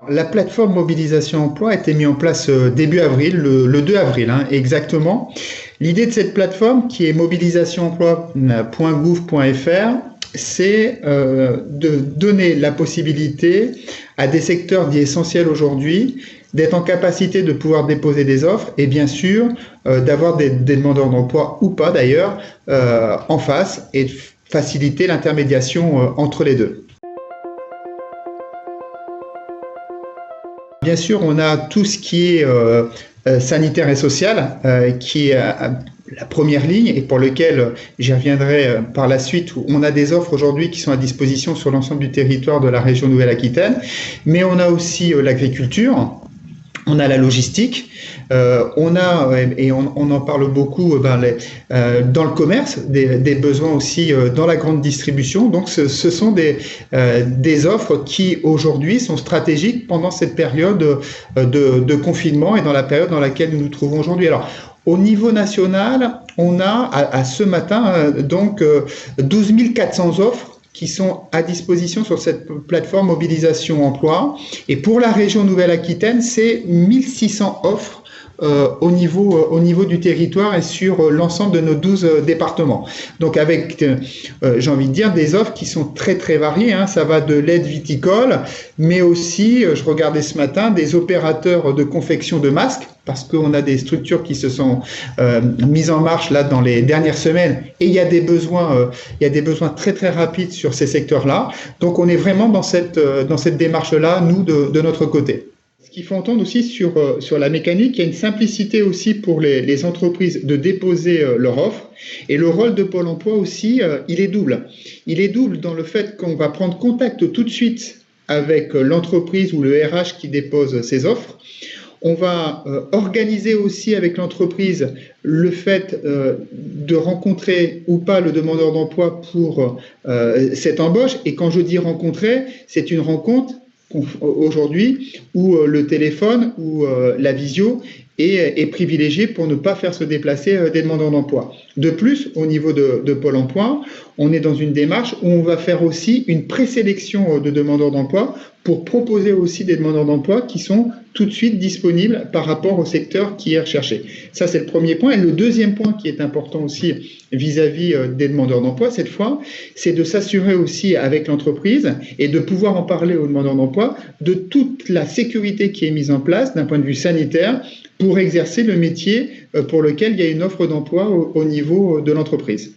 La plateforme mobilisation emploi a été mise en place début avril, le 2 avril, exactement. L'idée de cette plateforme, qui est mobilisationemploi.gouv.fr, c'est de donner la possibilité à des secteurs dits essentiels aujourd'hui d'être en capacité de pouvoir déposer des offres et bien sûr d'avoir des demandeurs d'emploi ou pas d'ailleurs en face et de faciliter l'intermédiation entre les deux. Bien sûr, on a tout ce qui est sanitaire et social, qui est la première ligne et pour lequel j'y reviendrai par la suite, où on a des offres aujourd'hui qui sont à disposition sur l'ensemble du territoire de la région Nouvelle-Aquitaine, mais on a aussi l'agriculture. On a la logistique, on a, et on en parle beaucoup dans le commerce, des besoins aussi dans la grande distribution. Donc ce sont des offres qui aujourd'hui sont stratégiques pendant cette période de confinement et dans la période dans laquelle nous nous trouvons aujourd'hui. Alors, au niveau national, on a à ce matin donc 12 400 offres qui sont à disposition sur cette plateforme mobilisation emploi. Et pour la région Nouvelle-Aquitaine, c'est 1600 offres au niveau du territoire et sur l'ensemble de nos 12 départements. Donc avec, j'ai envie de dire, des offres qui sont très très variées. Ça va de l'aide viticole, mais aussi, je regardais ce matin, des opérateurs de confection de masques, parce qu'on a des structures qui se sont mises en marche là dans les dernières semaines et il y a des besoins très très rapides sur ces secteurs-là. Donc on est vraiment dans cette démarche-là, nous, de notre côté. Ce qu'il faut entendre aussi sur la mécanique, il y a une simplicité aussi pour les entreprises de déposer leur offre. Et le rôle de Pôle emploi aussi, il est double. Il est double dans le fait qu'on va prendre contact tout de suite avec l'entreprise ou le RH qui dépose ses offres. On va organiser aussi avec l'entreprise le fait de rencontrer ou pas le demandeur d'emploi pour cette embauche. Et quand je dis rencontrer, c'est une rencontre aujourd'hui où le téléphone ou la visio est privilégié pour ne pas faire se déplacer des demandeurs d'emploi. De plus, au niveau de Pôle emploi, on est dans une démarche où on va faire aussi une présélection de demandeurs d'emploi pour proposer aussi des demandeurs d'emploi qui sont tout de suite disponibles par rapport au secteur qui est recherché. Ça, c'est le premier point. Et le deuxième point qui est important aussi vis-à-vis des demandeurs d'emploi, cette fois, c'est de s'assurer aussi avec l'entreprise et de pouvoir en parler aux demandeurs d'emploi de toute la sécurité qui est mise en place d'un point de vue sanitaire pour exercer le métier pour lequel il y a une offre d'emploi au niveau de l'entreprise.